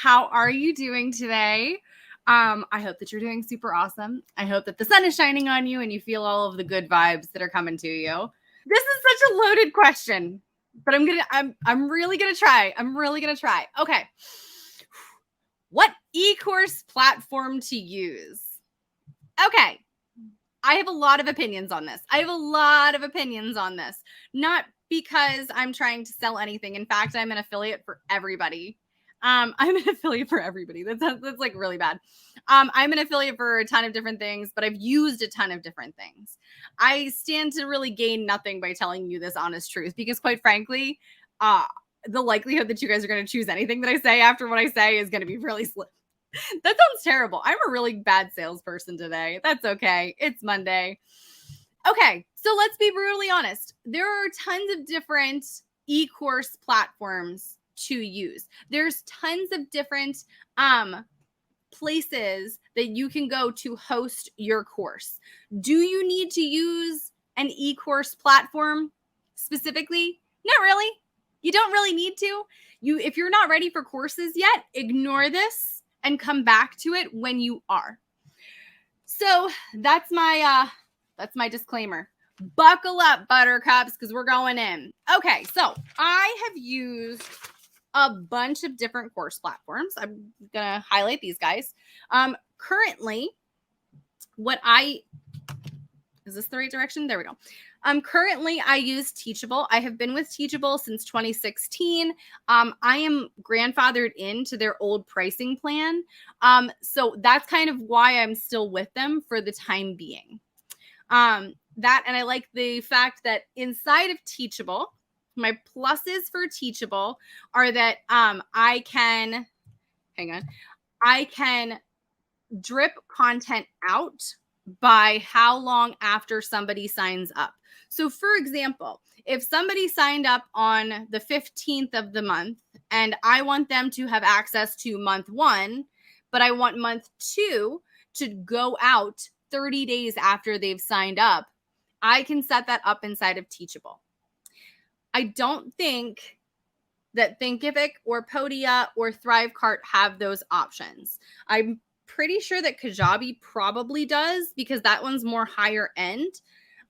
How are you doing today? I hope that you're doing super awesome. I hope that the sun is shining on you and you feel all of the good vibes that are coming to you. This is such a loaded question, but I'm really gonna try. Okay. What e-course platform to use? Okay. I have a lot of opinions on this. Not because I'm trying to sell anything. In fact, I'm an affiliate for everybody. That's like really bad. I'm an affiliate for a ton of different things, but I've used a ton of different things. I stand to really gain nothing by telling you this honest truth because, quite frankly, the likelihood that you guys are going to choose anything that I say after what I say is going to be really slim. That sounds terrible. I'm a really bad salesperson today. That's okay. It's Monday. Okay, so let's be brutally honest. There are tons of different e-course platforms to use. There's tons of different places that you can go to host your course. Do you need to use an e-course platform specifically? Not really. You don't really need to. If you're not ready for courses yet, ignore this and come back to it when you are. So that's my disclaimer. Buckle up, buttercups, because we're going in. Okay, so I have used a bunch of different course platforms. I'm gonna highlight these guys. Currently, is this the right direction? There we go. Currently, I use Teachable. I have been with Teachable since 2016. I am grandfathered into their old pricing plan. So that's kind of why I'm still with them for the time being. And I like the fact that inside of Teachable, my pluses for Teachable are that I can drip content out by how long after somebody signs up. So for example, if somebody signed up on the 15th of the month and I want them to have access to month 1, but I want month 2 to go out 30 days after they've signed up, I can set that up inside of Teachable. I don't think that Thinkific or Podia or ThriveCart have those options. I'm pretty sure that Kajabi probably does because that one's more higher end.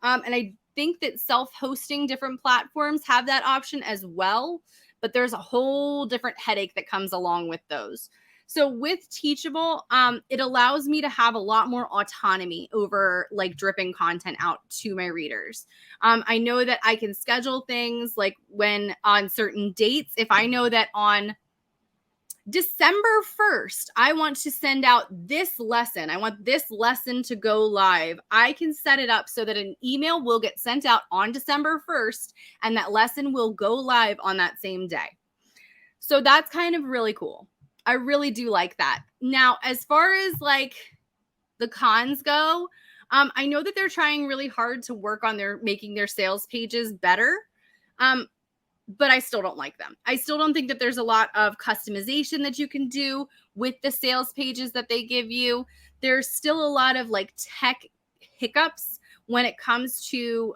And I think that self-hosting different platforms have that option as well, but there's a whole different headache that comes along with those. So with Teachable, it allows me to have a lot more autonomy over like dripping content out to my readers. I know that I can schedule things like when on certain dates, if I know that on December 1st, I want to send out this lesson. I want this lesson to go live. I can set it up so that an email will get sent out on December 1st and that lesson will go live on that same day. So that's kind of really cool. I really do like that. Now, as far as like the cons go, I know that they're trying really hard to work on making their sales pages better. But I still don't like them. I still don't think that there's a lot of customization that you can do with the sales pages that they give you. There's still a lot of like tech hiccups when it comes to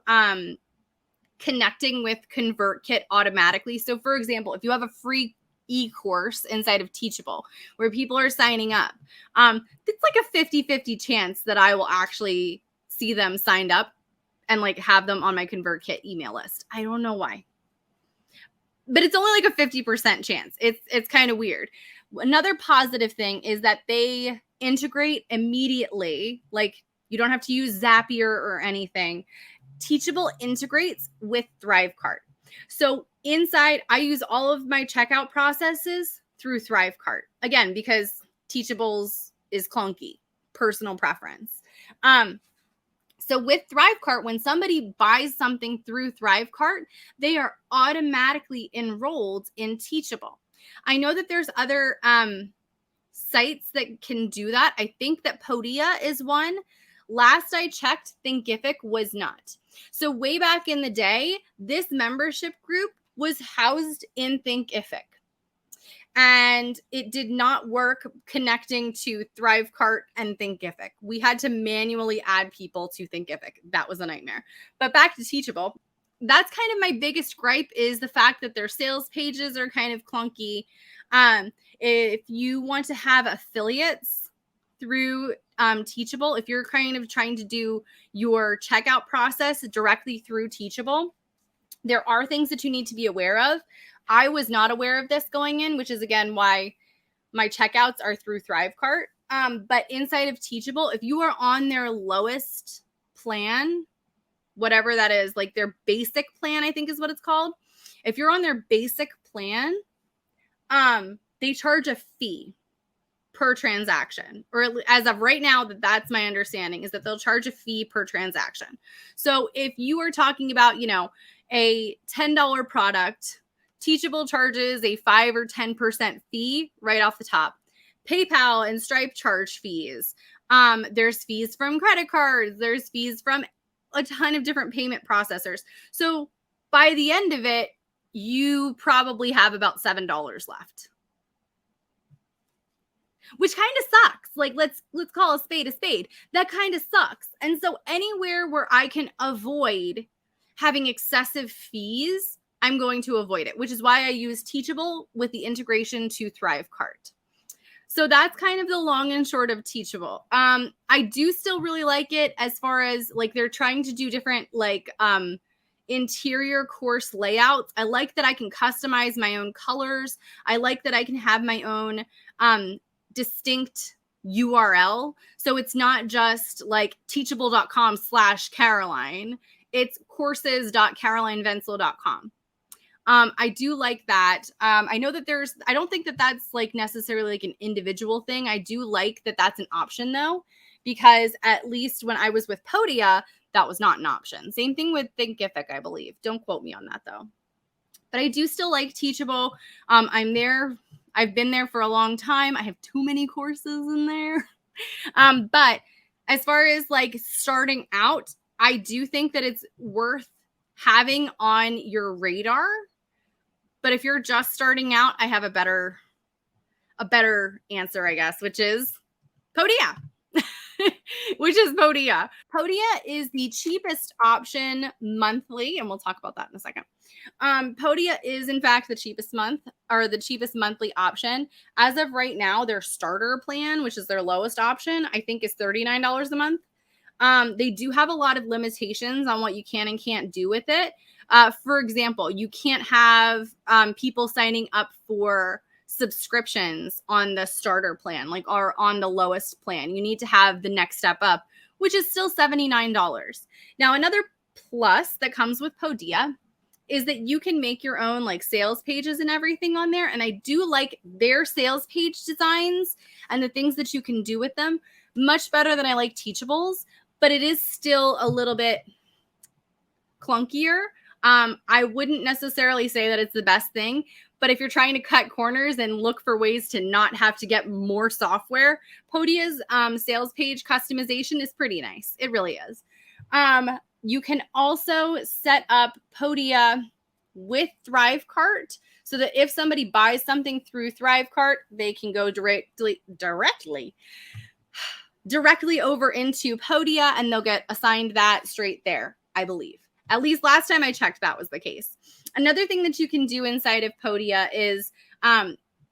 connecting with ConvertKit automatically. So for example, if you have a free e-course inside of Teachable where people are signing up, it's like a 50-50 chance that I will actually see them signed up and like have them on my ConvertKit email list. I don't know why. But it's only like a 50% chance. It's kind of weird. Another positive thing is that they integrate immediately. Like you don't have to use Zapier or anything. Teachable integrates with ThriveCart. So inside, I use all of my checkout processes through ThriveCart. Again, because Teachable's is clunky. Personal preference. So with ThriveCart, when somebody buys something through ThriveCart, they are automatically enrolled in Teachable. I know that there's other sites that can do that. I think that Podia is one. Last I checked, Thinkific was not. So way back in the day, this membership group was housed in Thinkific. And it did not work connecting to ThriveCart and Thinkific. We had to manually add people to Thinkific. That was a nightmare. But back to Teachable. that's kind of my biggest gripe, is the fact that their sales pages are kind of clunky. If you want to have affiliates through Teachable, if you're kind of trying to do your checkout process directly through Teachable, there are things that you need to be aware of. I was not aware of this going in, which is again why my checkouts are through ThriveCart. But inside of Teachable, if you are on their lowest plan, whatever that is, like their basic plan, I think is what it's called. If you're on their basic plan, they charge a fee per transaction, or as of right now, that's my understanding, is that they'll charge a fee per transaction. So if you are talking about, a $10 product, Teachable charges a 5 or 10% fee right off the top. PayPal and Stripe charge fees. There's fees from credit cards. There's fees from a ton of different payment processors. So by the end of it, you probably have about $7 left, which kind of sucks. Like, let's call a spade a spade. That kind of sucks. And so anywhere where I can avoid having excessive fees, I'm going to avoid it, which is why I use Teachable with the integration to ThriveCart. So that's kind of the long and short of Teachable. I do still really like it, as far as like they're trying to do different interior course layouts. I like that I can customize my own colors. I like that I can have my own distinct URL. So it's not just like teachable.com/Caroline. It's courses.carolinevencil.com. I do like that. I know that I don't think that that's like necessarily like an individual thing. I do like that that's an option though, because at least when I was with Podia, that was not an option. Same thing with Thinkific, I believe. Don't quote me on that though. But I do still like Teachable. I'm there. I've been there for a long time. I have too many courses in there. But as far as like starting out, I do think that it's worth having on your radar. But if you're just starting out, I have a better answer, I guess, which is Podia. Podia. Podia is the cheapest option monthly, and we'll talk about that in a second. Podia is in fact the cheapest monthly option. As of right now, their starter plan, which is their lowest option, I think is $39 a month. They do have a lot of limitations on what you can and can't do with it. For example, you can't have people signing up for subscriptions on the starter plan, like, or on the lowest plan. You need to have the next step up, which is still $79. Now, another plus that comes with Podia is that you can make your own like sales pages and everything on there. And I do like their sales page designs and the things that you can do with them much better than I like Teachable's, but it is still a little bit clunkier. I wouldn't necessarily say that it's the best thing, but if you're trying to cut corners and look for ways to not have to get more software, Podia's sales page customization is pretty nice. It really is. You can also set up Podia with ThriveCart so that if somebody buys something through ThriveCart, they can go directly over into Podia and they'll get assigned that straight there, I believe. At least last time I checked, that was the case. Another thing that you can do inside of Podia is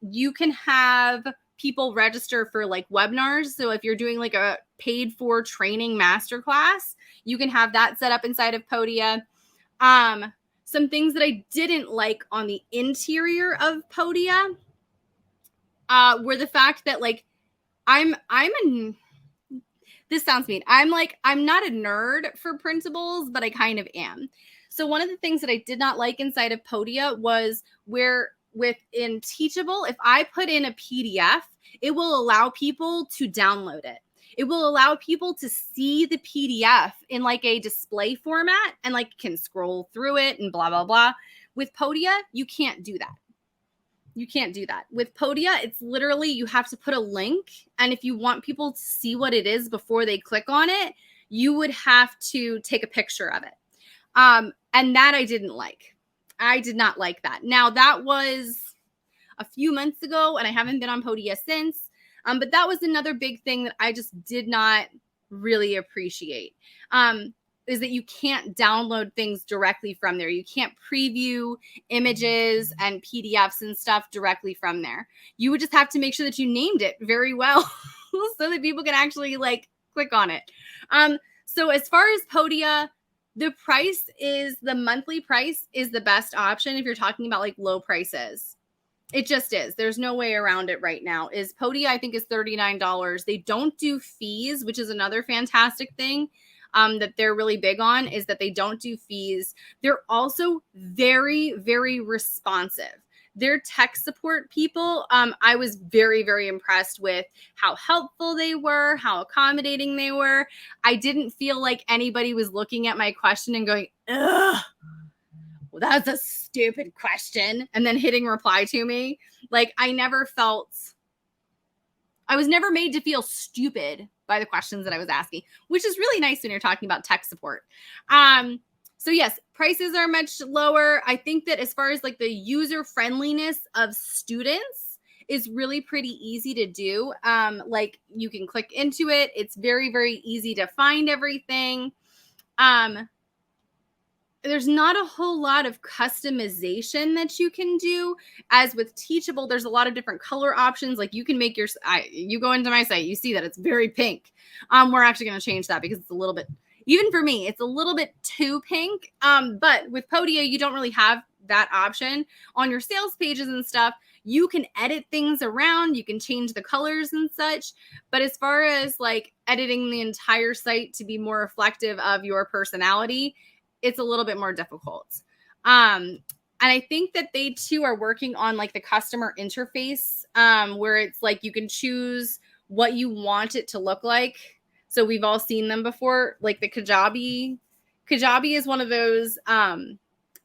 you can have people register for like webinars. So if you're doing like a paid for training masterclass, you can have that set up inside of Podia. Some things that I didn't like on the interior of Podia were the fact that like this sounds mean. I'm not a nerd for printables, but I kind of am. So one of the things that I did not like inside of Podia was where within Teachable, if I put in a PDF, it will allow people to download it. It will allow people to see the PDF in like a display format and like can scroll through it and blah, blah, blah. With Podia, you can't do that. You can't do that. With Podia, it's literally you have to put a link. And if you want people to see what it is before they click on it, you would have to take a picture of it. And that I didn't like. I did not like that. Now, that was a few months ago, and I haven't been on Podia since. But that was another big thing that I just did not really appreciate. is that you can't download things directly from there. You can't preview images and PDFs and stuff directly from there. You would just have to make sure that you named it very well so that people can actually like click on it. So as far as Podia, the monthly price is the best option if you're talking about like low prices. It just is. There's no way around it right now. Podia, I think, is $39. They don't do fees, which is another fantastic thing that they're really big on, is that they don't do fees. They're also very, very responsive. Their tech support people, I was very, very impressed with how helpful they were, how accommodating they were. I didn't feel like anybody was looking at my question and going, ugh, well, that's a stupid question, and then hitting reply to me. Like, I was never made to feel stupid by the questions that I was asking, which is really nice when you're talking about tech support. So yes, prices are much lower. I think that as far as like the user friendliness of students is really pretty easy to do. Like, you can click into it. It's very, very easy to find everything. There's not a whole lot of customization that you can do. As with Teachable, there's a lot of different color options. Like, you can make you go into my site, you see that it's very pink. We're actually going to change that because it's a little bit, even for me, it's a little bit too pink. But with Podia, you don't really have that option. On your sales pages and stuff, you can edit things around. You can change the colors and such. But as far as like editing the entire site to be more reflective of your personality, it's a little bit more difficult. And I think that they too are working on like the customer interface, where it's like you can choose what you want it to look like. So we've all seen them before, like the Kajabi. Kajabi is one of those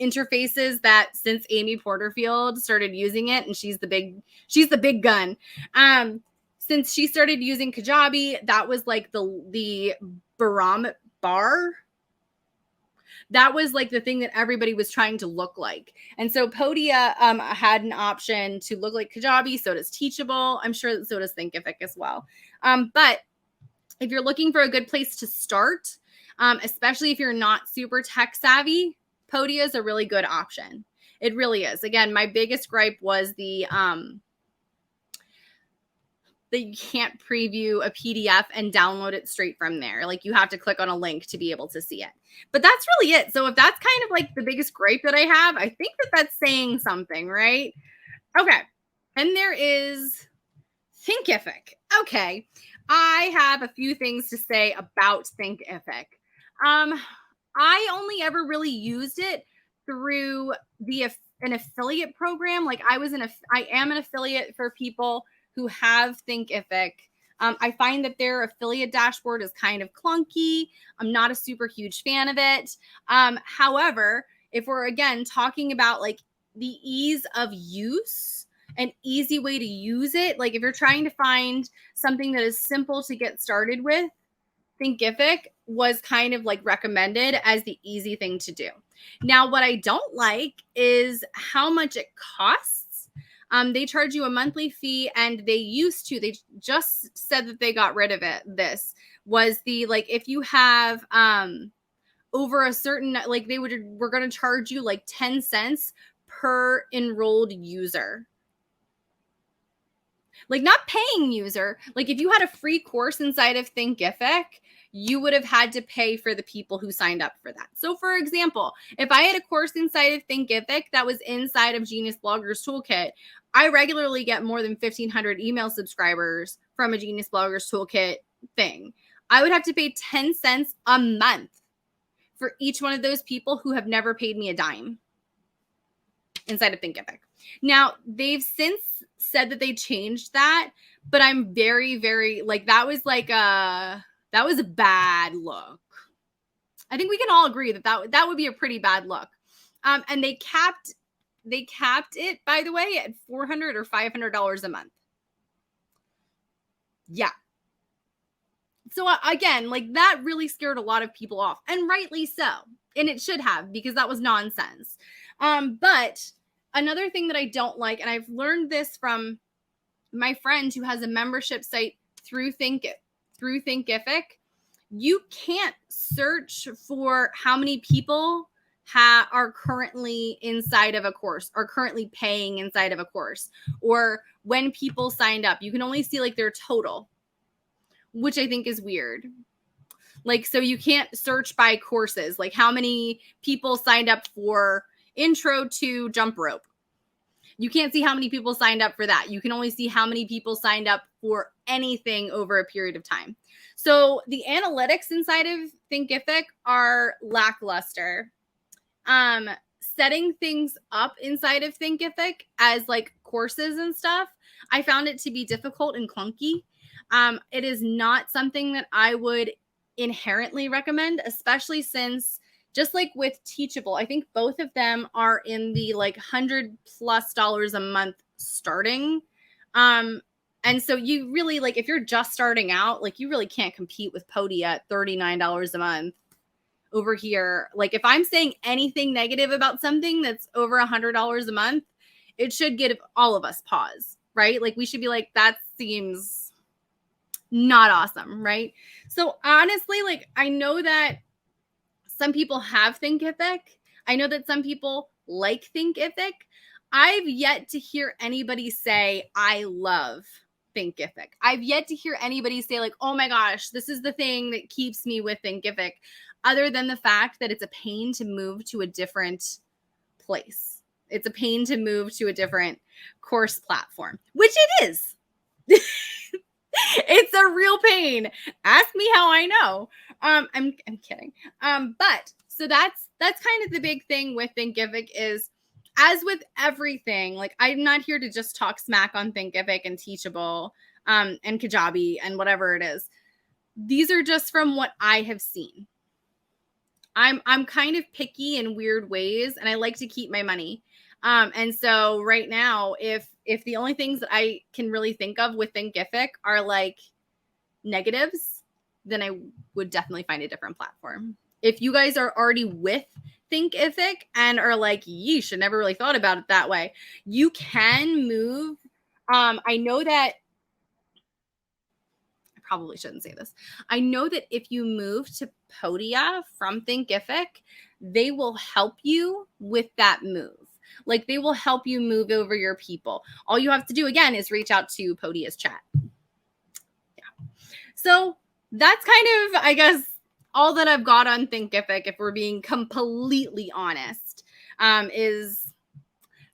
interfaces that since Amy Porterfield started using it, and she's the big gun. Since she started using Kajabi, that was like the bar. That was like the thing that everybody was trying to look like. And so Podia had an option to look like Kajabi. So does Teachable. I'm sure so does Thinkific as well. But if you're looking for a good place to start, especially if you're not super tech savvy, Podia is a really good option. It really is. Again, my biggest gripe was that you can't preview a PDF and download it straight from there. Like, you have to click on a link to be able to see it. But that's really it. So if that's kind of like the biggest gripe that I have, I think that that's saying something, right? Okay. And there is Thinkific. Okay. I have a few things to say about Thinkific. I only ever really used it through an affiliate program. Like, I am an affiliate for people who have Thinkific. I find that their affiliate dashboard is kind of clunky. I'm not a super huge fan of it. However, if we're again talking about like the ease of use, an easy way to use it, like if you're trying to find something that is simple to get started with, Thinkific was kind of like recommended as the easy thing to do. Now, what I don't like is how much it costs. They charge you a monthly fee, and they just said that they got rid of it. This was if you have over a certain, like we're going to charge you like 10 cents per enrolled user. Like, not paying user. Like, if you had a free course inside of Thinkific, you would have had to pay for the people who signed up for that. So, for example, if I had a course inside of Thinkific that was inside of Genius Bloggers Toolkit, I regularly get more than 1,500 email subscribers from a Genius Bloggers Toolkit thing. I would have to pay 10 cents a month for each one of those people who have never paid me a dime inside of Thinkific. Now, they've since said that they changed that, but I'm very, very that was a bad look. I think we can all agree that would be a pretty bad look. And they capped it, by the way, at $400 or $500 a month. Yeah. So again, that really scared a lot of people off, and rightly so. And it should have, because that was nonsense. But another thing that I don't like, and I've learned this from my friend who has a membership site through Thinkific, you can't search for how many people are currently inside of a course or currently paying inside of a course, or when people signed up. You can only see like their total, which I think is weird. Like, so you can't search by courses, like how many people signed up for intro to jump rope. You can't see how many people signed up for that. You can only see how many people signed up for anything over a period of time. So the analytics inside of Thinkific are lackluster. Setting things up inside of Thinkific as like courses and stuff, I found it to be difficult and clunky. It is not something that I would inherently recommend, especially since, just like with Teachable, I think both of them are in the like $100+ a month starting. And so you really, like, if you're just starting out, like, you really can't compete with Podia at $39 a month over here. Like, if I'm saying anything negative about something that's over $100 a month, it should give all of us pause, right? Like, we should be like, that seems not awesome, right? So honestly, like, I know that some people have Thinkific. I know that some people like Thinkific. I've yet to hear anybody say, I love Thinkific. I've yet to hear anybody say, like, oh my gosh, this is the thing that keeps me with Thinkific, other than the fact that it's a pain to move to a different place. It's a pain to move to a different course platform, which it is. It's a real pain. Ask me how I know. I'm kidding. But so that's kind of the big thing with Thinkific is, as with everything, like, I'm not here to just talk smack on Thinkific and Teachable and Kajabi and whatever it is. These are just from what I have seen. I'm kind of picky in weird ways, and I like to keep my money. And so right now, if the only things that I can really think of with Thinkific are like negatives, then I would definitely find a different platform. If you guys are already with Thinkific and are like, yeesh, I never really thought about it that way, you can move. I know that I probably shouldn't say this. I know that if you move to Podia from Thinkific, they will help you with that move. Like, they will help you move over your people. All you have to do, again, is reach out to Podia's chat. Yeah. So that's kind of, I guess, all that I've got on Thinkific, if we're being completely honest, is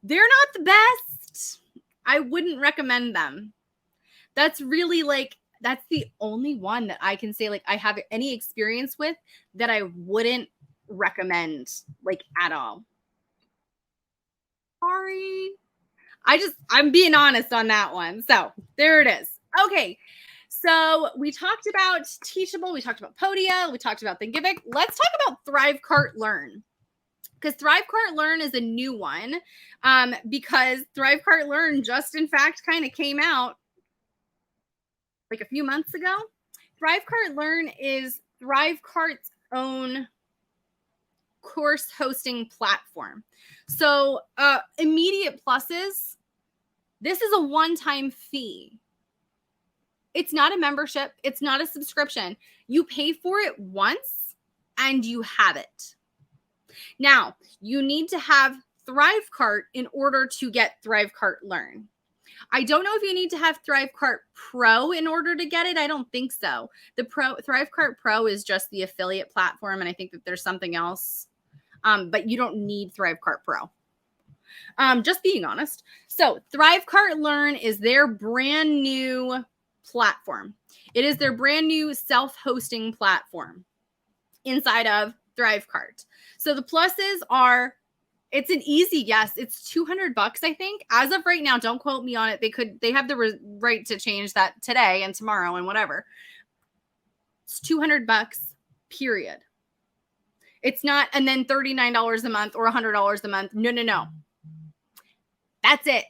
they're not the best. I wouldn't recommend them. That's really, like, that's the only one that I can say, like, I have any experience with that I wouldn't recommend, like, at all. Sorry. I'm being honest on that one. So there it is. Okay. So we talked about Teachable. We talked about Podia. We talked about Thinkific. Let's talk about ThriveCart Learn. Because ThriveCart Learn is a new one, because ThriveCart Learn just, in fact, kind of came out like a few months ago. ThriveCart Learn is ThriveCart's own course hosting platform. So immediate pluses, this is a one-time fee. It's not a membership. It's not a subscription. You pay for it once and you have it. Now, you need to have ThriveCart in order to get ThriveCart Learn. I don't know if you need to have ThriveCart Pro in order to get it. I don't think so. The ThriveCart Pro is just the affiliate platform, and I think that there's something else. But you don't need ThriveCart Pro. Just being honest. So ThriveCart Learn is their brand new platform. It is their brand new self-hosting platform inside of ThriveCart. So the pluses are, it's an easy yes. It's $200, I think. As of right now, don't quote me on it. They have the right to change that today and tomorrow and whatever. It's $200, period. It's not, and then $39 a month or $100 a month. No. That's it.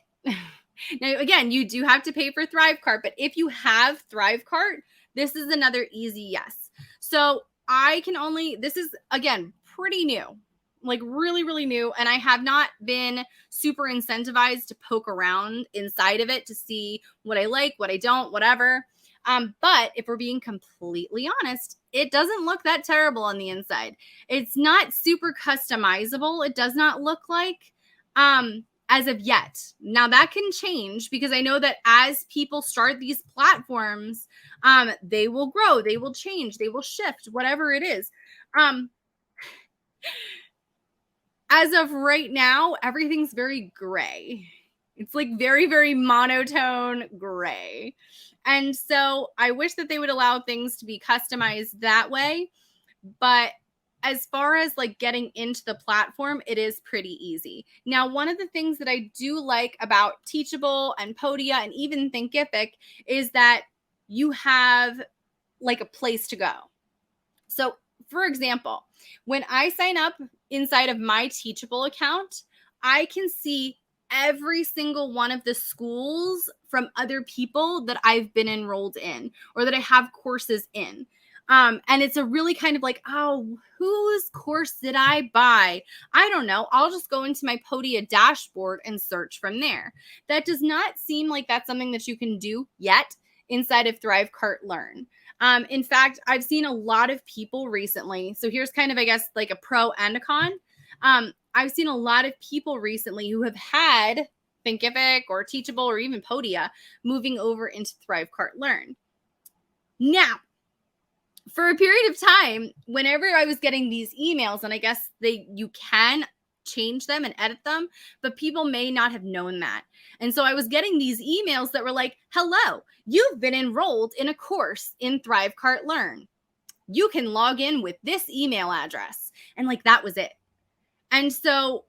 Now, again, you do have to pay for ThriveCart, but if you have ThriveCart, this is another easy yes. So this is, again, pretty new, like really, really new. And I have not been super incentivized to poke around inside of it to see what I like, what I don't, whatever. But if we're being completely honest, it doesn't look that terrible on the inside. It's not super customizable. It does not look like, as of yet. Now that can change, because I know that as people start these platforms, they will grow, they will change, they will shift, whatever it is. As of right now, everything's very gray. It's like very, very monotone gray. And so I wish that they would allow things to be customized that way. But as far as like getting into the platform, it is pretty easy. Now, one of the things that I do like about Teachable and Podia and even Thinkific is that you have like a place to go. So for example, when I sign up inside of my Teachable account, I can see every single one of the schools from other people that I've been enrolled in or that I have courses in. And it's a really kind of like, oh, whose course did I buy? I don't know. I'll just go into my Podia dashboard and search from there. That does not seem like that's something that you can do yet inside of ThriveCart Learn. In fact, I've seen a lot of people recently. So here's kind of, I guess, like a pro and a con. I've seen a lot of people recently who have had Thinkific or Teachable or even Podia moving over into ThriveCart Learn. Now, for a period of time, whenever I was getting these emails, and I guess you can change them and edit them, but people may not have known that. And so I was getting these emails that were like, hello, you've been enrolled in a course in ThriveCart Learn. You can log in with this email address. And like, that was it. And so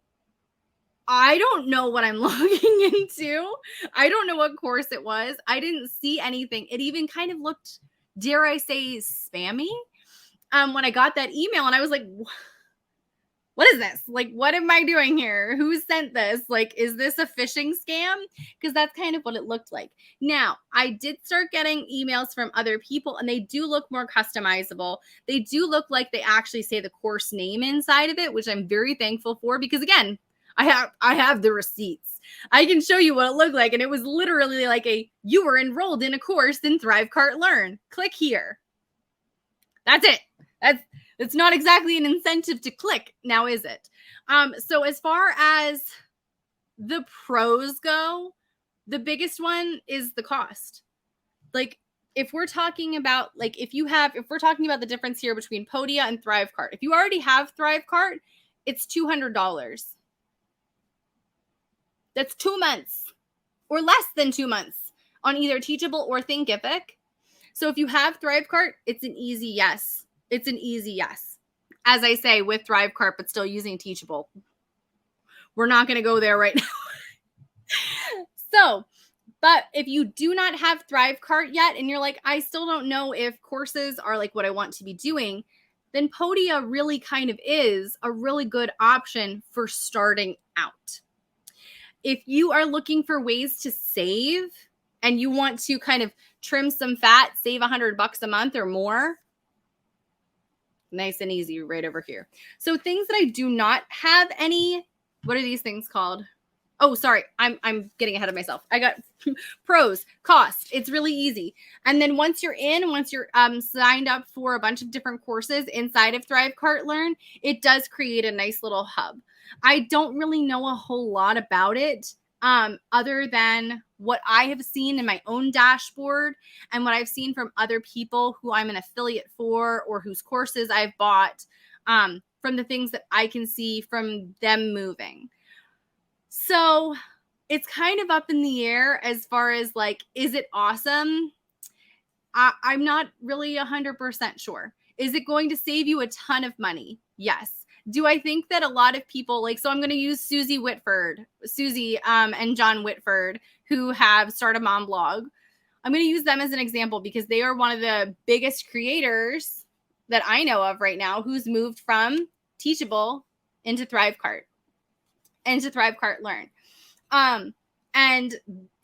I don't know what I'm logging into. I don't know what course it was. I didn't see anything. It even kind of looked, dare I say, spammy when I got that email. And I was like, what is this? Like, what am I doing here? Who sent this? Like, is this a phishing scam? Because that's kind of what it looked like. Now, I did start getting emails from other people, and they do look more customizable. They do look like they actually say the course name inside of it, which I'm very thankful for, because again, I have the receipts. I can show you what it looked like. And it was literally like you were enrolled in a course in ThriveCart Learn. Click here. That's it. It's not exactly an incentive to click now, is it? So as far as the pros go, the biggest one is the cost. Like, if we're talking about, like, if we're talking about the difference here between Podia and ThriveCart, if you already have ThriveCart, it's $200. That's 2 months or less than 2 months on either Teachable or Thinkific. So if you have ThriveCart, it's an easy yes. It's an easy yes. As I say, with ThriveCart, but still using Teachable. We're not going to go there right now. So, but if you do not have ThriveCart yet, and you're like, I still don't know if courses are like what I want to be doing, then Podia really kind of is a really good option for starting out. If you are looking for ways to save and you want to kind of trim some fat, save $100 a month or more, nice and easy right over here. So things that I do not have any, what are these things called? Oh, sorry, I'm getting ahead of myself. I got pros, cost. It's really easy. And then once you're signed up for a bunch of different courses inside of ThriveCart Learn, it does create a nice little hub. I don't really know a whole lot about it other than what I have seen in my own dashboard and what I've seen from other people who I'm an affiliate for or whose courses I've bought from the things that I can see from them moving. So it's kind of up in the air as far as like, is it awesome? I'm not really 100% sure. Is it going to save you a ton of money? Yes. Do I think that a lot of people so I'm going to use Susie and John Whitford, who have Start a Mom blog. I'm going to use them as an example because they are one of the biggest creators that I know of right now who's moved from Teachable into ThriveCart Learn. And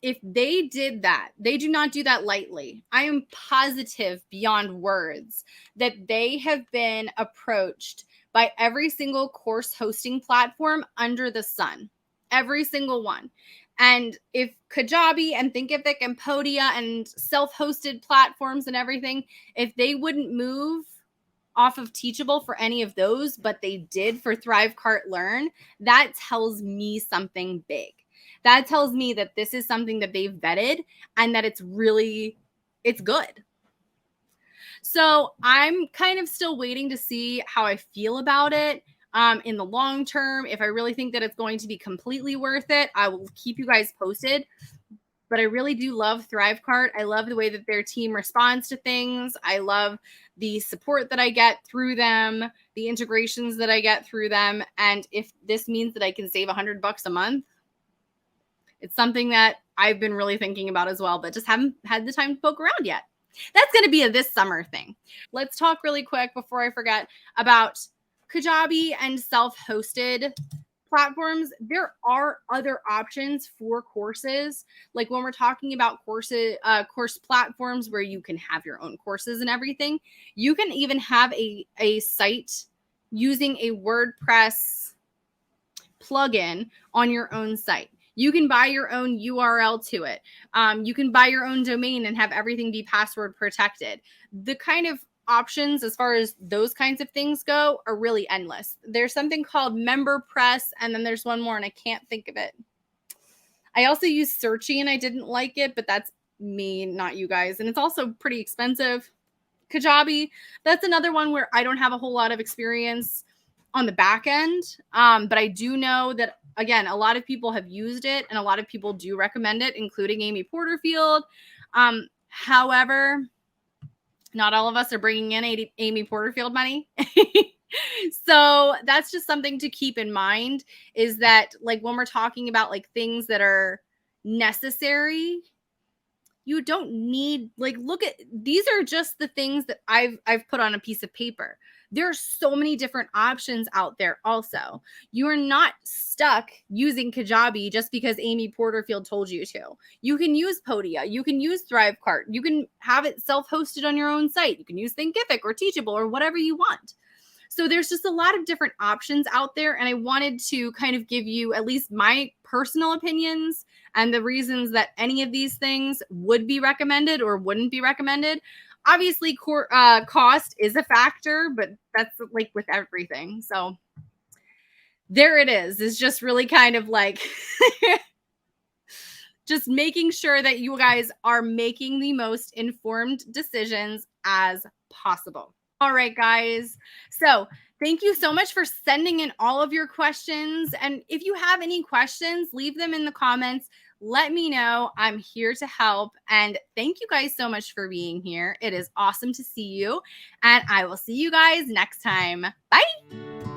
if they did that, they do not do that lightly. I am positive beyond words that they have been approached by every single course hosting platform under the sun, every single one. And if Kajabi and Thinkific and Podia and self-hosted platforms and everything, if they wouldn't move off of Teachable for any of those, but they did for ThriveCart Learn, that tells me something big. That tells me that this is something that they've vetted and that it's good. So I'm kind of still waiting to see how I feel about it in the long term. If I really think that it's going to be completely worth it, I will keep you guys posted. But I really do love ThriveCart. I love the way that their team responds to things. I love the support that I get through them, the integrations that I get through them. And if this means that I can save $100 a month, it's something that I've been really thinking about as well, but just haven't had the time to poke around yet. That's going to be a this summer thing. Let's talk really quick before I forget about Kajabi and self-hosted platforms. There are other options for courses. Like when we're talking about course platforms where you can have your own courses and everything, you can even have a site using a WordPress plugin on your own site. You can buy your own URL to it. You can buy your own domain and have everything be password protected. The kind of options as far as those kinds of things go are really endless. There's something called MemberPress, and then there's one more and I can't think of it. I also use Searchy and I didn't like it, but that's me, not you guys. And it's also pretty expensive. Kajabi, that's another one where I don't have a whole lot of experience on the back end. But I do know that, again, a lot of people have used it and a lot of people do recommend it, including Amy Porterfield. However, not all of us are bringing in Amy Porterfield money. So that's just something to keep in mind, is that like when we're talking about like things that are necessary, you don't need, like, look at, these are just the things that I've put on a piece of paper. There are so many different options out there also. You are not stuck using Kajabi just because Amy Porterfield told you to. You can use Podia. You can use ThriveCart. You can have it self-hosted on your own site. You can use Thinkific or Teachable or whatever you want. So there's just a lot of different options out there. And I wanted to kind of give you at least my personal opinions and the reasons that any of these things would be recommended or wouldn't be recommended. Obviously, cost is a factor, but that's like with everything. So there it is. It's just really kind of like just making sure that you guys are making the most informed decisions as possible. All right, guys. So thank you so much for sending in all of your questions. And if you have any questions, leave them in the comments. Let me know. I'm here to help. And thank you guys so much for being here. It is awesome to see you. And I will see you guys next time. Bye.